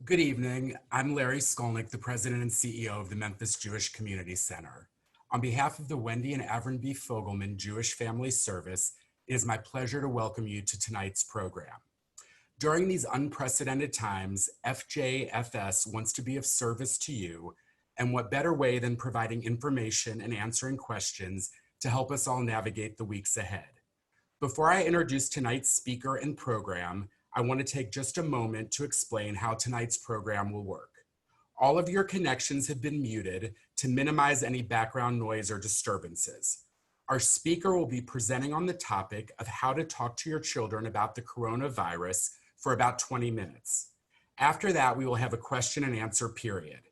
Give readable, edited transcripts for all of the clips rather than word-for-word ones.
Good evening. I'm Larry Skolnick, the president and CEO of the Memphis Jewish Community Center. On behalf of the Wendy and Avron B. Fogelman Jewish Family Service, it is my pleasure to welcome you to tonight's program. During these unprecedented times, FJFS wants to be of service to you, and what better way than providing information and answering questions to help us all navigate the weeks ahead. Before I introduce tonight's speaker and program, I want to take just a moment to explain how tonight's program will work. All of your connections have been muted to minimize any background noise or disturbances. Our speaker will be presenting on the topic of how to talk to your children about the coronavirus for about 20 minutes. After that, we will have a question and answer period.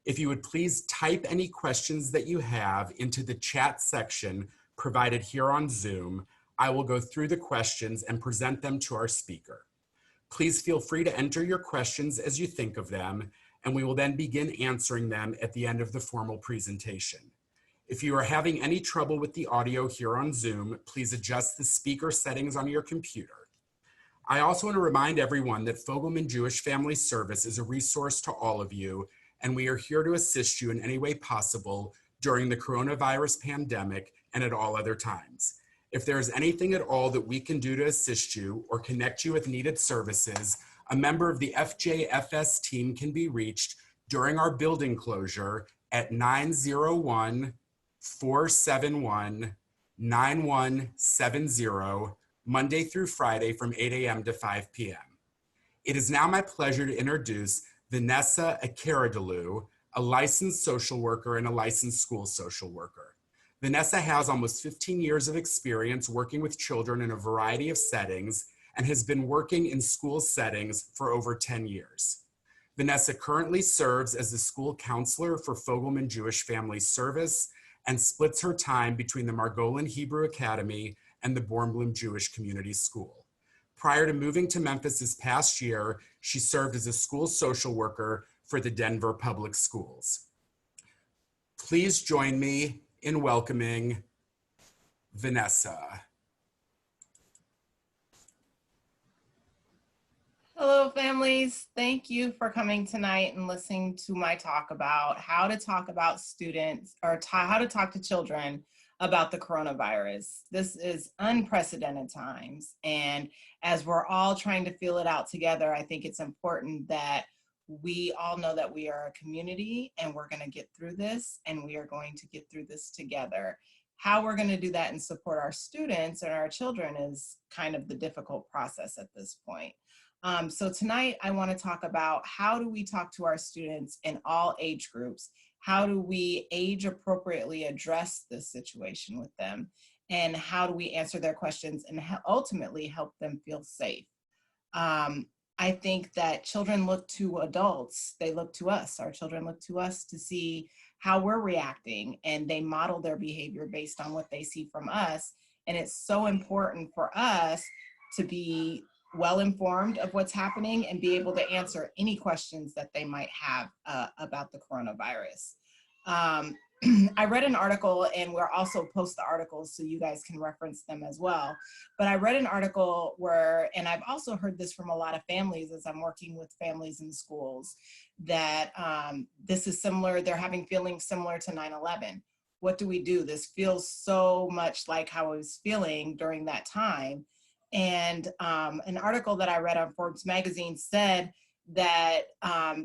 If you would please type any questions that you have into the chat section provided here on Zoom, I will go through the questions and present them to our speaker. Please feel free to enter your questions as you think of them, and we will then begin answering them at the end of the formal presentation. If you are having any trouble with the audio here on Zoom, please adjust the speaker settings on your computer. I also want to remind everyone that Fogelman Jewish Family Service is a resource to all of you, and we are here to assist you in any way possible during the coronavirus pandemic and at all other times. If there is anything at all that we can do to assist you or connect you with needed services, a member of the FJFS team can be reached during our building closure at 901-471-9170, Monday through Friday from 8 a.m. to 5 p.m. It is now my pleasure to introduce Vanessa Akaradolu, a licensed social worker and a licensed school social worker. Vanessa has almost 15 years of experience working with children in a variety of settings and has been working in school settings for over 10 years. Vanessa currently serves as the school counselor for Fogelman Jewish Family Service and splits her time between the Margolin Hebrew Academy and the Bornblum Jewish Community School. Prior to moving to Memphis this past year, she served as a school social worker for the Denver Public Schools. Please join me in welcoming Vanessa. Hello, families. Thank you for coming tonight and listening to my talk about how to talk about students or how to talk to children about the coronavirus. This is unprecedented times, and as we're all trying to feel it out together, I think it's important that we all know that we are a community and we're going to get through this, and we are going to get through this together. How we're going to do that and support our students and our children is kind of the difficult process at this point. So tonight I want to talk about how do we talk to our students in all age groups? How do we age appropriately address this situation with them? And how do we answer their questions and ultimately help them feel safe? I think that children look to adults, they look to us, our children look to us to see how we're reacting, and they model their behavior based on what they see from us. And it's so important for us to be well informed of what's happening and be able to answer any questions that they might have about the coronavirus. I read an article, and we'll also post the articles so you guys can reference them as well. But I read an article where, and I've also heard this from a lot of families as I'm working with families in schools, that this is similar, they're having feelings similar to 9/11. What do we do? This feels so much like how I was feeling during that time. And an article that I read on Forbes magazine said that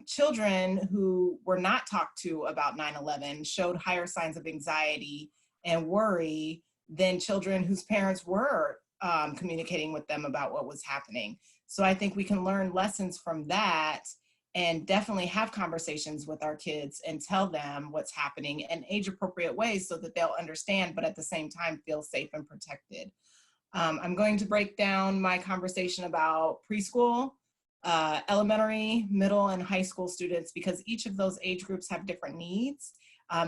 children who were not talked to about 9/11 showed higher signs of anxiety and worry than children whose parents were communicating with them about what was happening. So I think we can learn lessons from that and definitely have conversations with our kids and tell them what's happening in age appropriate ways so that they'll understand, but at the same time feel safe and protected. I'm going to break down my conversation about preschool, elementary, middle, and high school students, because each of those age groups have different needs.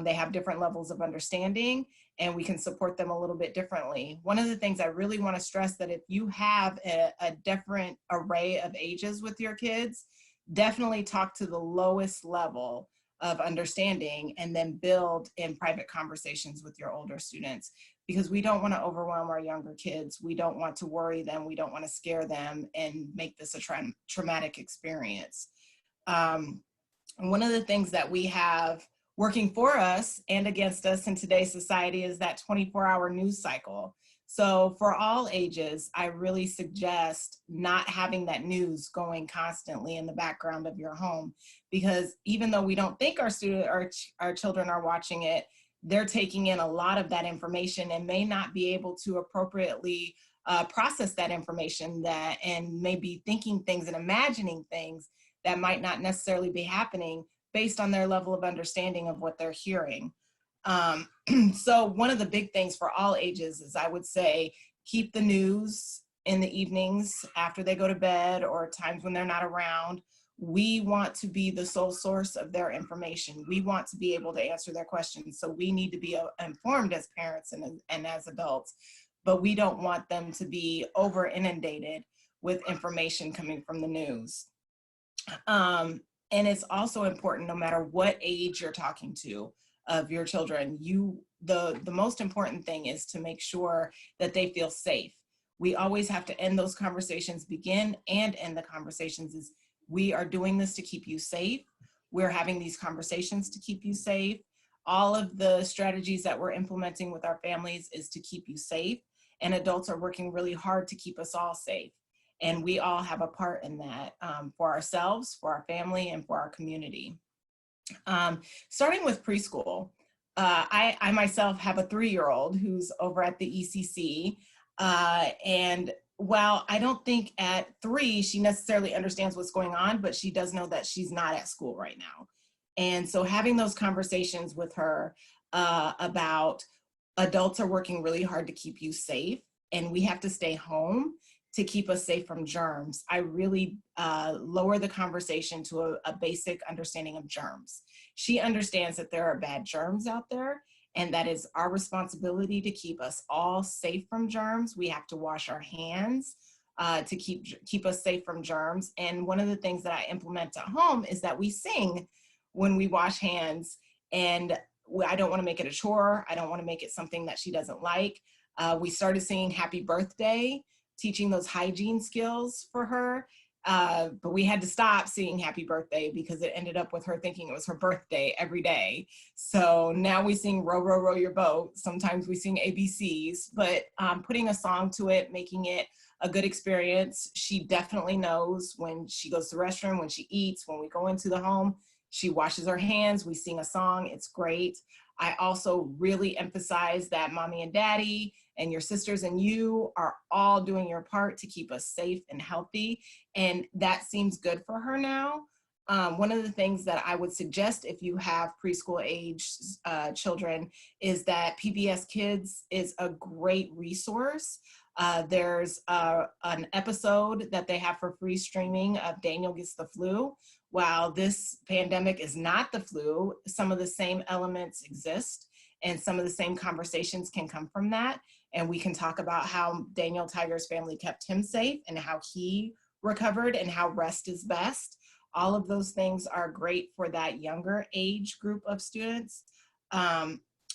They have different levels of understanding, and we can support them a little bit differently. One of the things I really want to stress that if you have a different array of ages with your kids, definitely talk to the lowest level of understanding and then build in private conversations with your older students, because we don't want to overwhelm our younger kids. We don't want to worry them. We don't want to scare them and make this a traumatic experience. One of the things that we have working for us and against us in today's society is that 24-hour news cycle. So for all ages, I really suggest not having that news going constantly in the background of your home, because even though we don't think our children are watching it, they're taking in a lot of that information and may not be able to appropriately process that information, and maybe thinking things and imagining things that might not necessarily be happening based on their level of understanding of what they're hearing. So one of the big things for all ages is, I would say, keep the news in the evenings after they go to bed or times when they're not around. We want to be the sole source of their information. We want to be able to answer their questions. So we need to be informed as parents and as adults, but we don't want them to be over inundated with information coming from the news. And it's also important, no matter what age you're talking to of your children, the most important thing is to make sure that they feel safe. We always have to end those conversations, begin and end the conversations, is we are doing this to keep you safe. We're having these conversations to keep you safe. All of the strategies that we're implementing with our families is to keep you safe, and adults are working really hard to keep us all safe. And we all have a part in that, for ourselves, for our family, and for our community. Starting with preschool, I myself have a 3-year-old who's over at the ECC. And while I don't think at 3 she necessarily understands what's going on, but she does know that she's not at school right now. And so having those conversations with her about adults are working really hard to keep you safe, and we have to stay home to keep us safe from germs. I really lower the conversation to a basic understanding of germs. She understands that there are bad germs out there, and that is our responsibility to keep us all safe from germs. We have to wash our hands to keep us safe from germs. And one of the things that I implement at home is that we sing when we wash hands, and I don't want to make it a chore. I don't want to make it something that she doesn't like. We started singing Happy Birthday, teaching those hygiene skills for her. But we had to stop singing Happy Birthday because it ended up with her thinking it was her birthday every day. So now we sing Row, Row, Row Your Boat. Sometimes we sing ABCs, but putting a song to it, making it a good experience. She definitely knows when she goes to the restroom, when she eats, when we go into the home, she washes her hands, we sing a song, it's great. I also really emphasize that mommy and daddy and your sisters and you are all doing your part to keep us safe and healthy. And that seems good for her now. One of the things that I would suggest if you have preschool age children is that PBS Kids is a great resource. There's an episode that they have for free streaming of Daniel Gets the Flu. While this pandemic is not the flu, some of the same elements exist and some of the same conversations can come from that. And we can talk about how Daniel Tiger's family kept him safe and how he recovered and how rest is best. All of those things are great for that younger age group of students.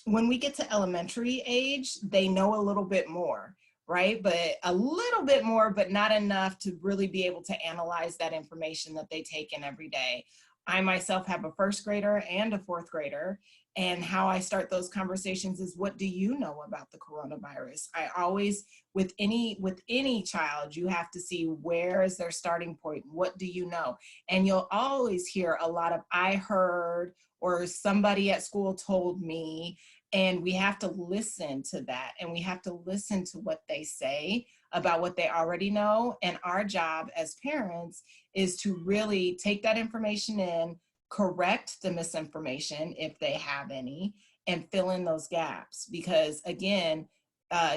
When we get to elementary age, they know a little bit more, right? But a little bit more, but not enough to really be able to analyze that information that they take in every day. I myself have a 1st grader and a 4th grader, and how I start those conversations is, what do you know about the coronavirus? I always, with any child, you have to see where is their starting point. What do you know? And you'll always hear a lot of I heard, or somebody at school told me. And we have to listen to that, and we have to listen to what they say about what they already know. And our job as parents is to really take that information in, correct the misinformation if they have any, and fill in those gaps. Because again,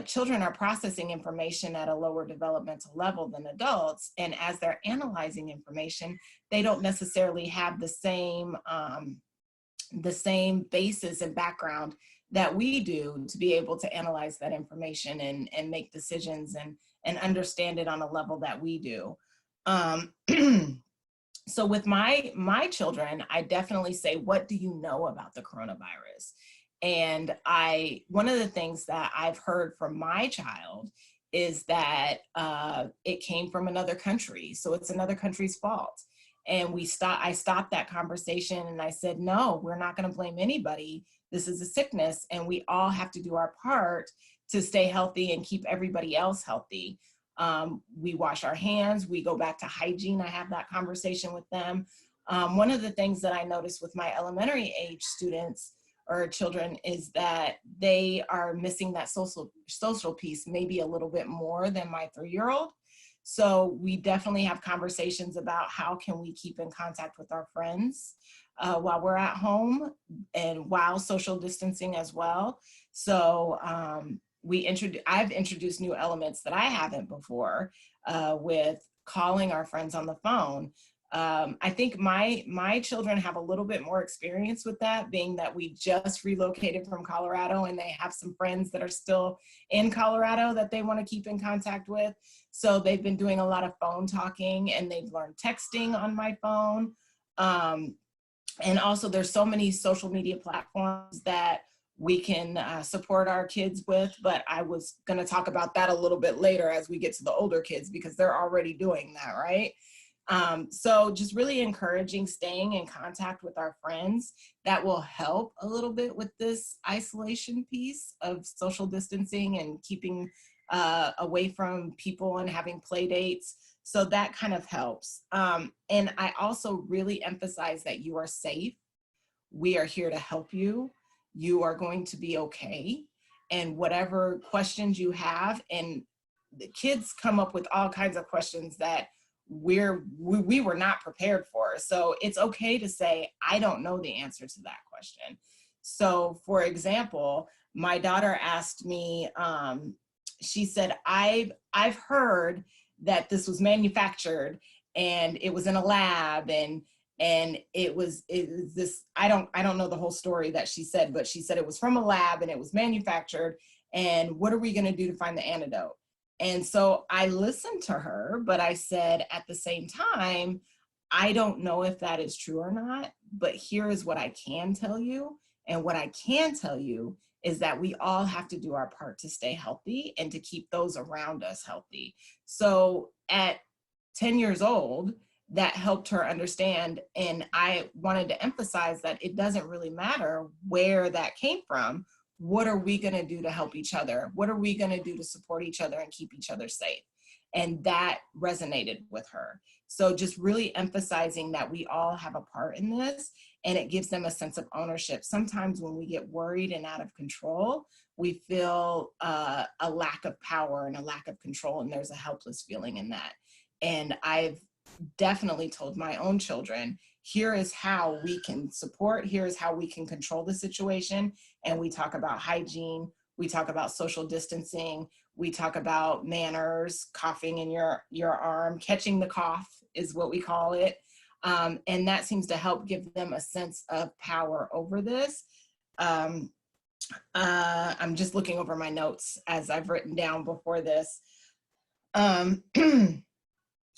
children are processing information at a lower developmental level than adults. And as they're analyzing information, they don't necessarily have the same basis and background that we do to be able to analyze that information and make decisions and understand it on a level that we do. So with my children, I definitely say, what do you know about the coronavirus? And one of the things that I've heard from my child is that it came from another country. So it's another country's fault. And I stopped that conversation and I said, no, we're not going to blame anybody. This is a sickness and we all have to do our part to stay healthy and keep everybody else healthy. We wash our hands, we go back to hygiene. I have that conversation with them. One of the things that I noticed with my elementary age students or children is that they are missing that social piece maybe a little bit more than my 3-year-old. So we definitely have conversations about how can we keep in contact with our friends while we're at home and while social distancing as well. So I've introduced new elements that I haven't before with calling our friends on the phone. I think my children have a little bit more experience with that, being that we just relocated from Colorado and they have some friends that are still in Colorado that they want to keep in contact with. So they've been doing a lot of phone talking and they've learned texting on my phone. And also there's so many social media platforms that we can support our kids with, but I was going to talk about that a little bit later as we get to the older kids because they're already doing that, right? So just really encouraging staying in contact with our friends. That will help a little bit with this isolation piece of social distancing and keeping away from people and having play dates. So that kind of helps. And I also really emphasize that you are safe. We are here to help you. You are going to be okay. And whatever questions you have, and the kids come up with all kinds of questions that we were not prepared for. So it's okay to say, I don't know the answer to that question. So for example, my daughter asked me, she said, I've heard that this was manufactured and it was in a lab and it was this, I don't know the whole story that she said, but she said it was from a lab and it was manufactured. And what are we going to do to find the antidote? And so I listened to her, but I said at the same time, I don't know if that is true or not, but here is what I can tell you. And what I can tell you is that we all have to do our part to stay healthy and to keep those around us healthy. So at 10 years old, that helped her understand. And I wanted to emphasize that it doesn't really matter where that came from. What are we going to do to help each other? What are we going to do to support each other and keep each other safe? And that resonated with her. So just really emphasizing that we all have a part in this, and it gives them a sense of ownership. Sometimes when we get worried and out of control, we feel a lack of power and a lack of control, and there's a helpless feeling in that. And I've definitely told my own children, here is how we can support, here is how we can control the situation. And we talk about hygiene, we talk about social distancing, we talk about manners, coughing in your arm, catching the cough is what we call it. And that seems to help give them a sense of power over this. I'm just looking over my notes as I've written down before this.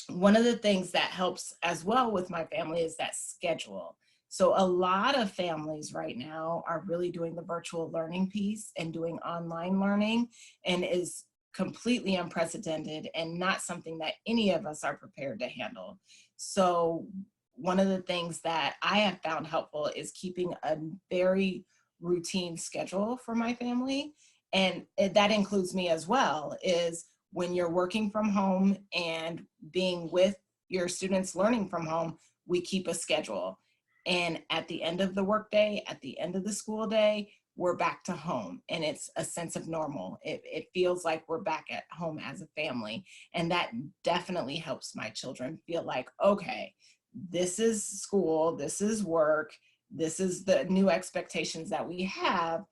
One of the things that helps as well with my family is that schedule. So a lot of families right now are really doing the virtual learning piece and doing online learning, and is completely unprecedented and not something that any of us are prepared to handle. So one of the things that I have found helpful is keeping a very routine schedule for my family. And that includes me as well, is when you're working from home and being with your students learning from home, we keep a schedule. And at the end of the workday, at the end of the school day, we're back to home, and it's a sense of normal. It feels like we're back at home as a family. And that definitely helps my children feel like, okay, this is school, this is work, this is the new expectations that we have.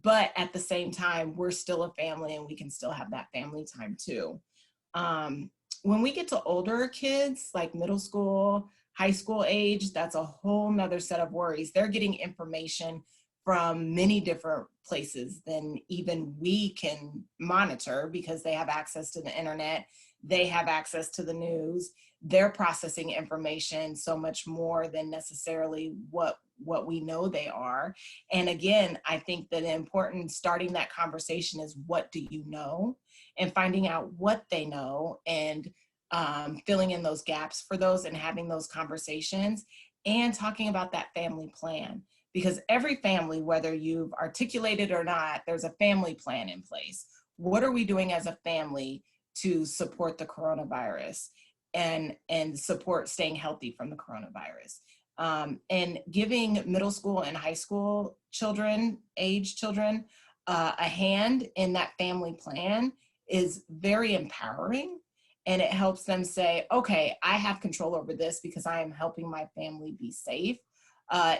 But at the same time, we're still a family and we can still have that family time too. When we get to older kids, like middle school, high school age, that's a whole nother set of worries. They're getting information from many different places than even we can monitor because they have access to the internet, they have access to the news, they're processing information so much more than necessarily what we know they are. And again, I think that important starting that conversation is, what do you know? And finding out what they know and filling in those gaps for those and having those conversations and talking about that family plan. Because every family, whether you've articulated or not, there's a family plan in place. What are we doing as a family to support the coronavirus and support staying healthy from the coronavirus? And giving middle school and high school children, a hand in that family plan is very empowering. And it helps them say, okay, I have control over this because I am helping my family be safe.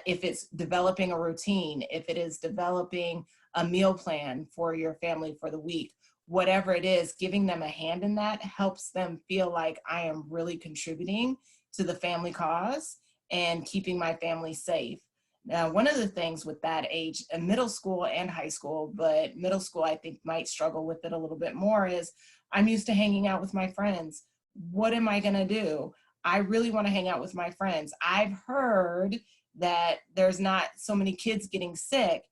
If it's developing a routine, if it is developing a meal plan for your family for the week, whatever it is, giving them a hand in that helps them feel like I am really contributing to the family cause and keeping my family safe. Now, one of the things with that age, middle school and high school, but middle school I think might struggle with it a little bit more, is I'm used to hanging out with my friends. What am I gonna do? I really wanna hang out with my friends. I've heard that there's not so many kids getting sick.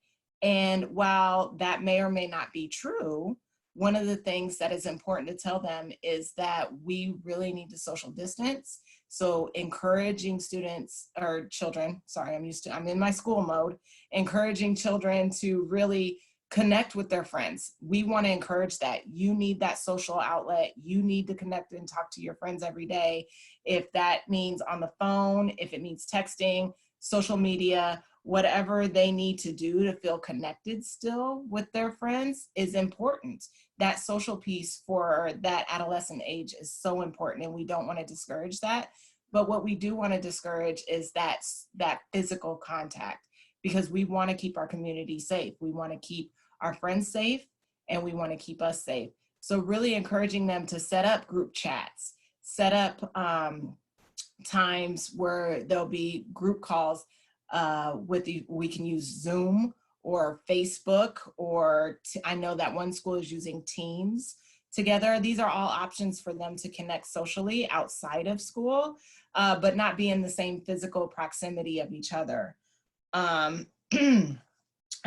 And while that may or may not be true, one of the things that is important to tell them is that we really need to social distance. So encouraging students or children, sorry, I'm in my school mode, encouraging children to really connect with their friends. We want to encourage that. You need that social outlet. You need to connect and talk to your friends every day. If that means on the phone, if it means texting, social media, whatever they need to do to feel connected still with their friends is important. That social piece for that adolescent age is so important, and we don't want to discourage that. But what we do want to discourage is that physical contact, because we want to keep our community safe. We want to keep our friends safe, and we want to keep us safe. So really encouraging them to set up group chats, set up times where there'll be group calls we can use Zoom or Facebook, or I know that one school is using Teams together. These are all options for them to connect socially outside of school, but not be in the same physical proximity of each other. I'm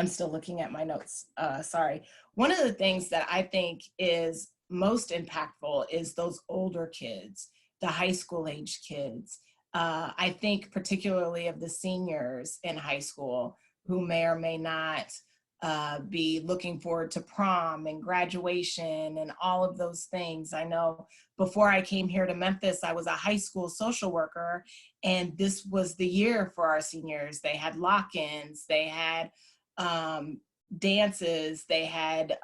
still looking at my notes, sorry. One of the things that I think is most impactful is those older kids, the high school age kids. I think particularly of the seniors in high school who may or may not be looking forward to prom and graduation and all of those things. I know before I came here to Memphis, I was a high school social worker, and this was the year for our seniors. They had lock-ins, they had dances, they had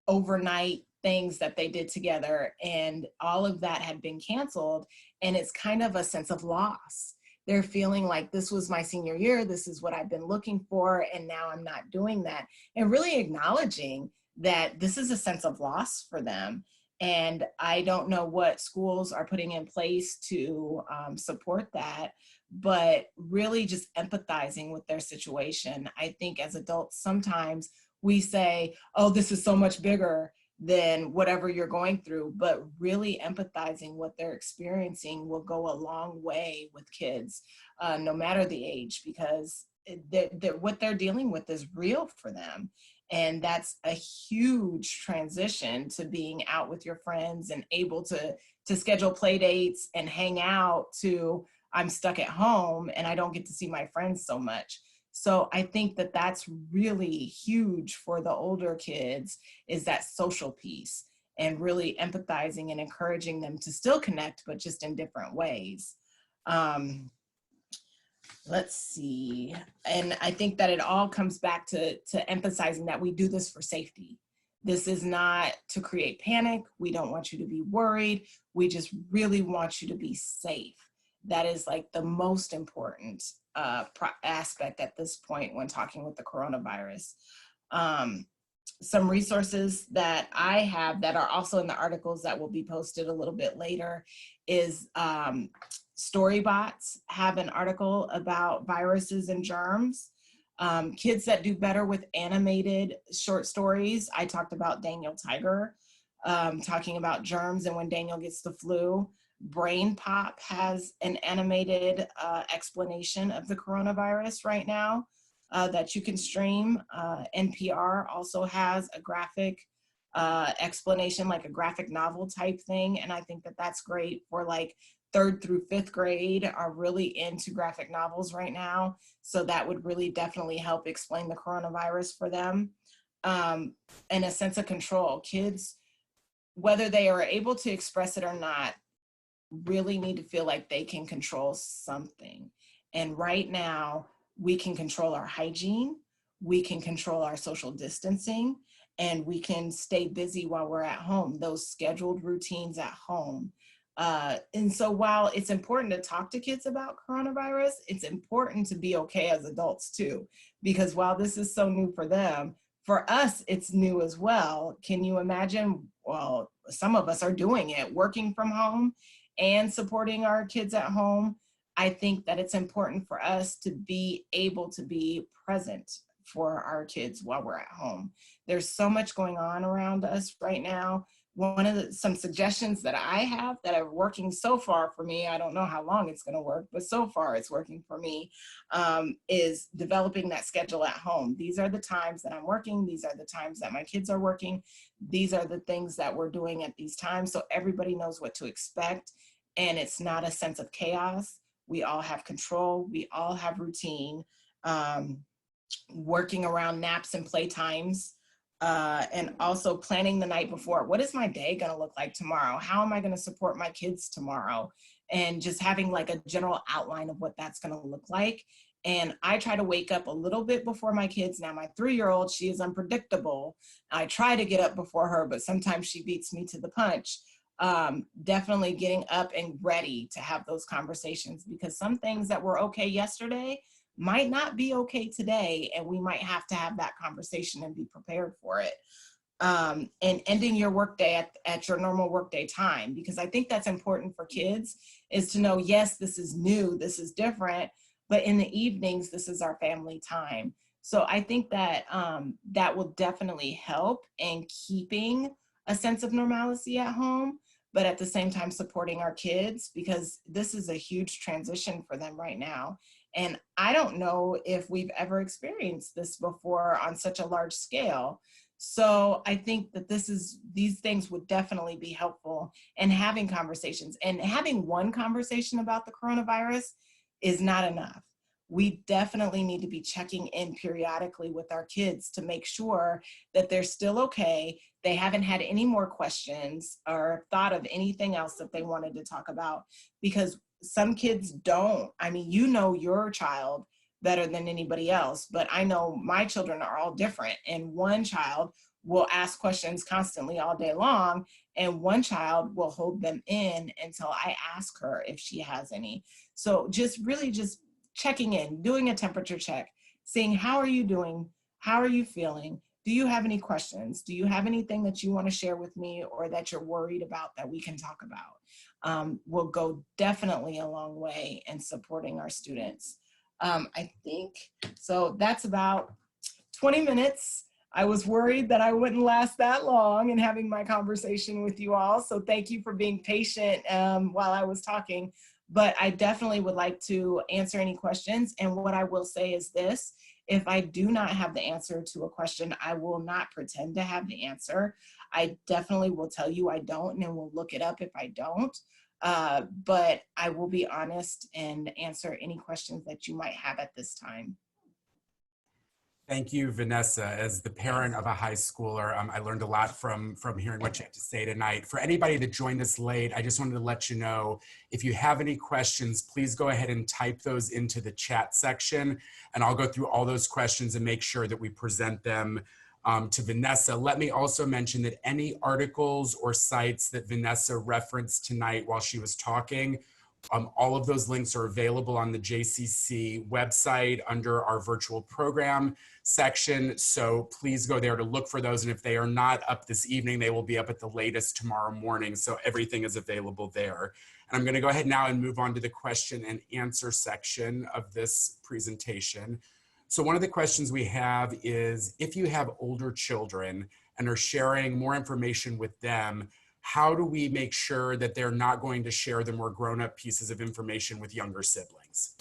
overnight things that they did together, and all of that had been canceled. And it's kind of a sense of loss. They're feeling like, this was my senior year, this is what I've been looking for, and now I'm not doing that. And really acknowledging that this is a sense of loss for them. And I don't know what schools are putting in place to support that, but really just empathizing with their situation. I think as adults, sometimes we say, oh, this is so much bigger than whatever you're going through, but really empathizing what they're experiencing will go a long way with kids, no matter the age, because what they're dealing with is real for them. And that's a huge transition to being out with your friends and able to schedule play dates and hang out, to I'm stuck at home and I don't get to see my friends so much. So I think that that's really huge for the older kids, is that social piece, and really empathizing and encouraging them to still connect, but just in different ways. Let's see. And I think that it all comes back to emphasizing that we do this for safety. This is not to create panic. We don't want you to be worried. We just really want you to be safe. That is like the most important aspect at this point when talking with the coronavirus. Some resources that I have that are also in the articles that will be posted a little bit later is Storybots have an article about viruses and germs. Kids that do better with animated short stories. I talked about Daniel Tiger talking about germs and when Daniel gets the flu. Brain Pop has an animated explanation of the coronavirus right now that you can stream. NPR also has a graphic explanation, like a graphic novel type thing. And I think that that's great for like 3rd through 5th grade are really into graphic novels right now. So that would really definitely help explain the coronavirus for them. And a sense of control. Kids, whether they are able to express it or not, really need to feel like they can control something. And right now, we can control our hygiene, we can control our social distancing, and we can stay busy while we're at home, those scheduled routines at home. And so while it's important to talk to kids about coronavirus, it's important to be okay as adults too, because while this is so new for them, for us, it's new as well. Can you imagine? Well, some of us are doing it, working from home and supporting our kids at home. I think that it's important for us to be able to be present for our kids while we're at home. There's so much going on around us right now. Some suggestions that I have that are working so far for me, I don't know how long it's going to work, but so far it's working for me, is developing that schedule at home. These are the times that I'm working. These are the times that my kids are working. These are the things that we're doing at these times, so everybody knows what to expect, and it's not a sense of chaos. We all have control. We all have routine. Working around naps and playtimes, and also planning the night before. What is my day going to look like tomorrow? How am I going to support my kids tomorrow? And just having like a general outline of what that's going to look like. And I try to wake up a little bit before my kids. Now, my 3-year-old, she is unpredictable. I try to get up before her, but sometimes she beats me to the punch. Definitely getting up and ready to have those conversations, because some things that were okay yesterday might not be okay today, and we might have to have that conversation and be prepared for it. And ending your workday at your normal workday time, because I think that's important for kids, is to know, yes, this is new, this is different, but in the evenings, this is our family time. So I think that that will definitely help in keeping a sense of normalcy at home, but at the same time supporting our kids, because this is a huge transition for them right now. And I don't know if we've ever experienced this before on such a large scale. So I think that these things would definitely be helpful in having conversations. And having one conversation about the coronavirus is not enough. We definitely need to be checking in periodically with our kids to make sure that they're still okay. They haven't had any more questions or thought of anything else that they wanted to talk about, because some kids don't. I mean, you know your child better than anybody else, but I know my children are all different. And one child will ask questions constantly all day long, and one child will hold them in until I ask her if she has any. So just really just checking in, doing a temperature check, seeing how are you doing? How are you feeling? Do you have any questions? Do you have anything that you want to share with me or that you're worried about that we can talk about? Will go definitely a long way in supporting our students. I think, so that's about 20 minutes. I was worried that I wouldn't last that long in having my conversation with you all. So thank you for being patient while I was talking, but I definitely would like to answer any questions. And what I will say is this: if I do not have the answer to a question, I will not pretend to have the answer. I definitely will tell you I don't, and then we'll look it up if I don't. But I will be honest and answer any questions that you might have at this time. Thank you, Vanessa. As the parent of a high schooler, I learned a lot from hearing what you had to say tonight. For anybody that joined us late, I just wanted to let you know, if you have any questions, please go ahead and type those into the chat section, and I'll go through all those questions and make sure that we present them to Vanessa. Let me also mention that any articles or sites that Vanessa referenced tonight while she was talking, all of those links are available on the JCC website under our virtual program section. So please go there to look for those. And if they are not up this evening, they will be up at the latest tomorrow morning. So everything is available there. And I'm going to go ahead now and move on to the question and answer section of this presentation. So one of the questions we have is, if you have older children and are sharing more information with them, how do we make sure that they're not going to share the more grown-up pieces of information with younger siblings?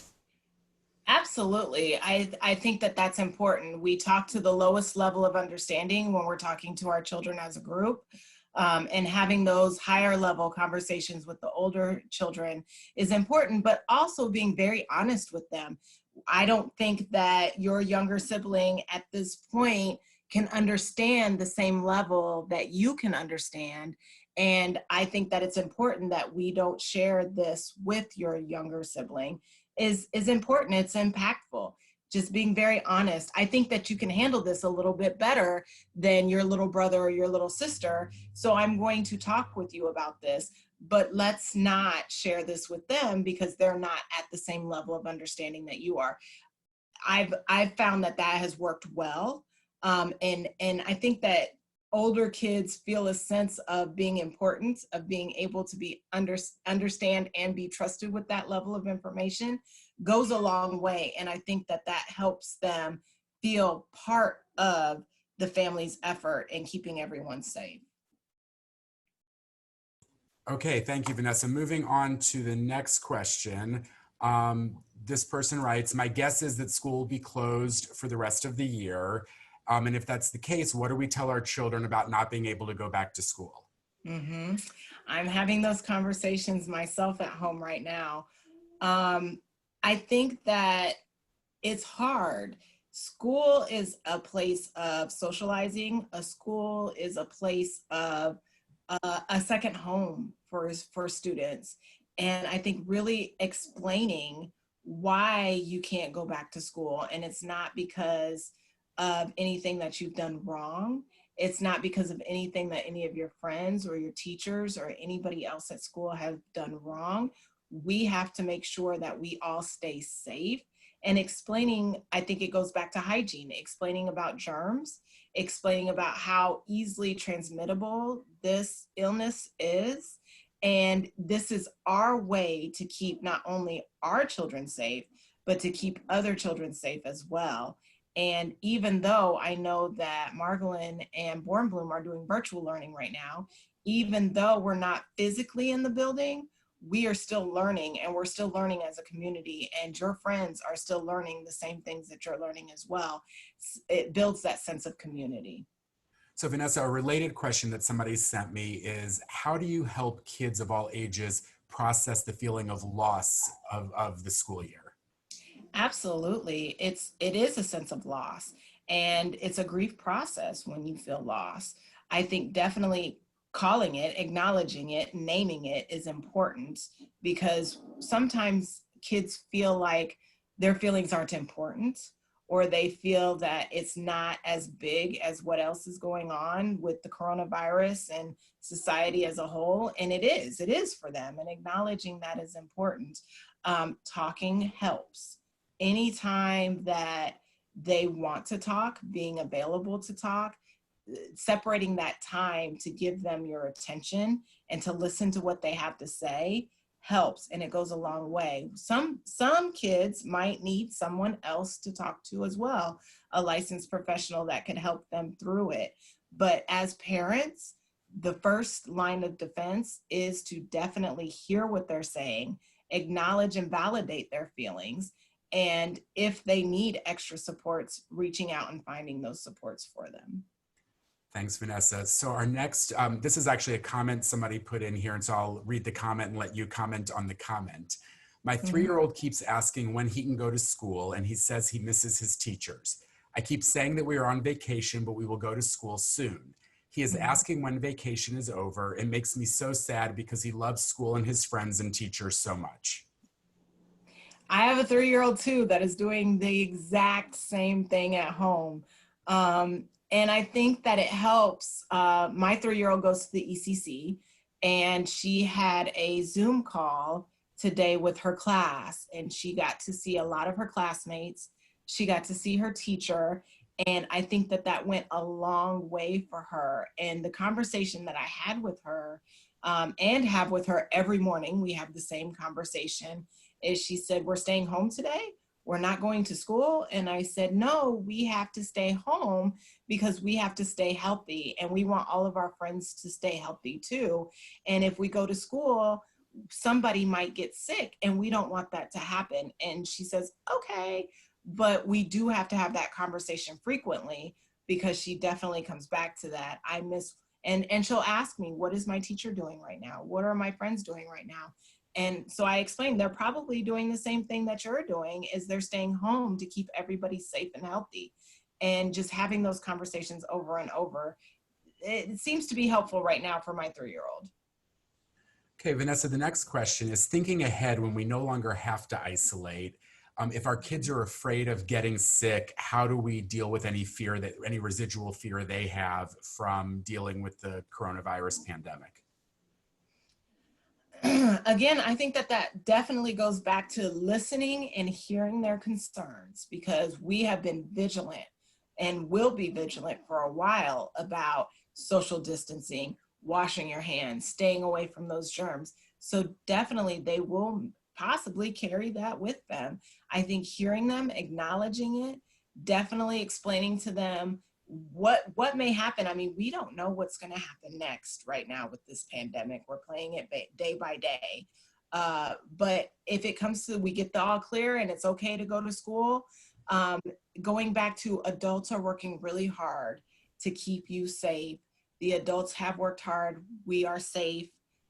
Absolutely. I think that that's important. We talk to the lowest level of understanding when we're talking to our children as a group. And having those higher level conversations with the older children is important, but also being very honest with them. I don't think that your younger sibling at this point can understand the same level that you can understand. And I think that it's important that we don't share this with your younger sibling is important. It's impactful. Just being very honest. I think that you can handle this a little bit better than your little brother or your little sister. So I'm going to talk with you about this, but let's not share this with them because they're not at the same level of understanding that you are. I've found that that has worked well. And I think that older kids feel a sense of being important, of being able to be understand and be trusted with that level of information goes a long way. And I think that that helps them feel part of the family's effort in keeping everyone safe. Okay, thank you, Vanessa. Moving on to the next question. This person writes, my guess is that school will be closed for the rest of the year. And if that's the case, what do we tell our children about not being able to go back to school? I'm having those conversations myself at home right now. I think that it's hard. School is a place of socializing. A school is a place of a second home for students. And I think really explaining why you can't go back to school. And it's not because of anything that you've done wrong. It's not because of anything that any of your friends or your teachers or anybody else at school have done wrong. We have to make sure that we all stay safe. And explaining, I think it goes back to hygiene, explaining about germs, explaining about how easily transmittable this illness is. And this is our way to keep not only our children safe, but to keep other children safe as well. And even though I know that Margolin and Born Bloom are doing virtual learning right now, even though we're not physically in the building, we are still learning, and we're still learning as a community, and your friends are still learning the same things that you're learning as well. It builds that sense of community. So Vanessa, a related question that somebody sent me is, how do you help kids of all ages process the feeling of loss of the school year? Absolutely. It is a sense of loss, and it's a grief process when you feel loss. I think definitely calling it, acknowledging it, naming it is important, because sometimes kids feel like their feelings aren't important, or they feel that it's not as big as what else is going on with the coronavirus and society as a whole. And it is for them, and acknowledging that is important. Talking helps. Anytime that they want to talk, being available to talk, separating that time to give them your attention and to listen to what they have to say helps, and it goes a long way. Some kids might need someone else to talk to as well, a licensed professional that can help them through it. But as parents, the first line of defense is to definitely hear what they're saying, acknowledge and validate their feelings, and if they need extra supports, reaching out and finding those supports for them. Thanks, Vanessa. So our next, this is actually a comment somebody put in here, and so I'll read the comment and let you comment on the comment. My 3-year-old keeps asking when he can go to school, and he says he misses his teachers. I keep saying that we are on vacation, but we will go to school soon. He is asking when vacation is over. It makes me so sad because he loves school and his friends and teachers so much. I have a 3-year-old too that is doing the exact same thing at home. And I think that it helps. My 3-year-old goes to the ECC, and she had a Zoom call today with her class, and she got to see a lot of her classmates. She got to see her teacher. And I think that that went a long way for her. And the conversation that I had with her, and have with her every morning, we have the same conversation, is she said, we're staying home today. We're not going to school. And I said, no, we have to stay home because we have to stay healthy. And we want all of our friends to stay healthy too. And if we go to school, somebody might get sick and we don't want that to happen. And she says, okay, but we do have to have that conversation frequently, because she definitely comes back to that. I miss, and she'll ask me, what is my teacher doing right now? What are my friends doing right now? And so I explained, they're probably doing the same thing that you're doing, is they're staying home to keep everybody safe and healthy. And just having those conversations over and over, it seems to be helpful right now for my 3-year-old. Okay, Vanessa, the next question is thinking ahead when we no longer have to isolate. If our kids are afraid of getting sick, how do we deal with any fear, that any residual fear they have from dealing with the coronavirus pandemic? Again, I think that that definitely goes back to listening and hearing their concerns, because we have been vigilant and will be vigilant for a while about social distancing, washing your hands, staying away from those germs. So definitely they will possibly carry that with them. I think hearing them, acknowledging it, definitely explaining to them what may happen. I mean, we don't know what's going to happen next right now with this pandemic. We're playing it day by day. But if it comes to, we get the all clear and it's okay to go to school, going back to, adults are working really hard to keep you safe. The adults have worked hard. We are safe.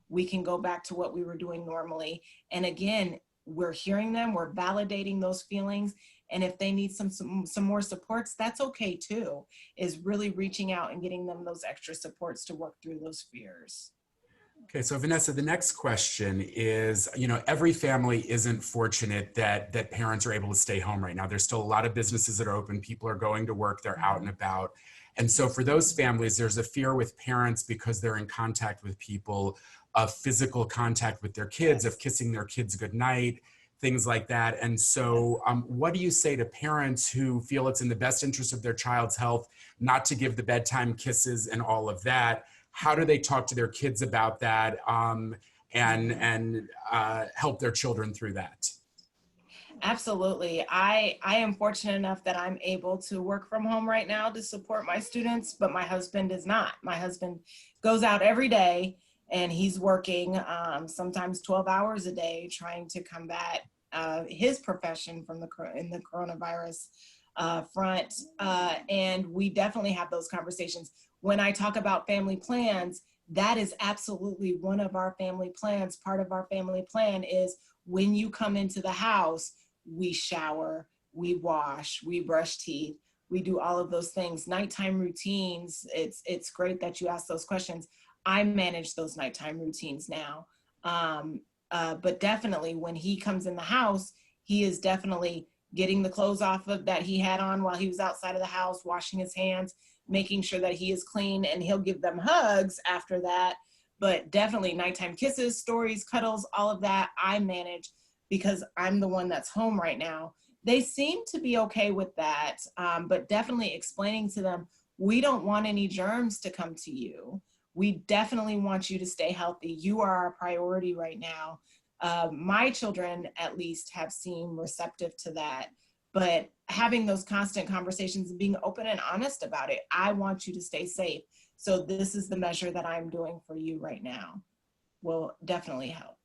We can go back to what we were doing normally. And again, we're hearing them, we're validating those feelings. And if they need some more supports, that's okay too, is really reaching out and getting them those extra supports to work through those fears. Okay, so Vanessa, the next question is, every family isn't fortunate that parents are able to stay home right now. There's still a lot of businesses that are open. People are going to work, they're out and about. And so for those families, there's a fear with parents, because they're in contact with people, of physical contact with their kids, of kissing their kids goodnight, things like that. And so what do you say to parents who feel it's in the best interest of their child's health not to give the bedtime kisses and all of that? How do they talk to their kids about that, and help their children through that? Absolutely. I am fortunate enough that I'm able to work from home right now to support my students, but my husband is not. My husband goes out every day and he's working sometimes 12 hours a day trying to combat his profession in the coronavirus front. And we definitely have those conversations. When I talk about family plans, that is absolutely one of our family plans. Part of our family plan is, when you come into the house, we shower, we wash, we brush teeth, we do all of those things. Nighttime routines, it's great that you ask those questions. I manage those nighttime routines now. But definitely when he comes in the house, he is definitely getting the clothes off of that he had on while he was outside of the house, washing his hands, making sure that he is clean, and he'll give them hugs after that. But definitely nighttime kisses, stories, cuddles, all of that I manage, because I'm the one that's home right now. They seem to be okay with that, but definitely explaining to them, we don't want any germs to come to you. We definitely want you to stay healthy. You are our priority right now. My children, at least, have seemed receptive to that. But having those constant conversations and being open and honest about it, I want you to stay safe. So this is the measure that I'm doing for you right now, will definitely help.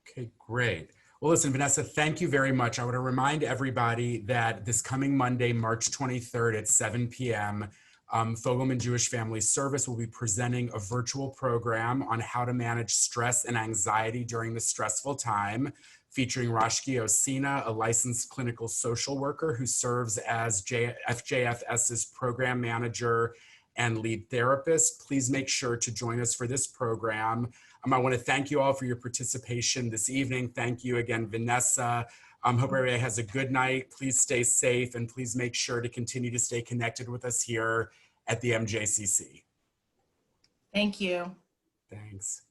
Okay, great. Well, listen, Vanessa, thank you very much. I want to remind everybody that this coming Monday, March 23rd at 7 p.m., Fogelman Jewish Family Service will be presenting a virtual program on how to manage stress and anxiety during this stressful time, featuring Rashki Osina, a licensed clinical social worker who serves as FJFS's program manager and lead therapist. Please make sure to join us for this program. I want to thank you all for your participation this evening. Thank you again, Vanessa. Hope everybody has a good night. Please stay safe, and please make sure to continue to stay connected with us here at the MJCC. Thank you. Thanks.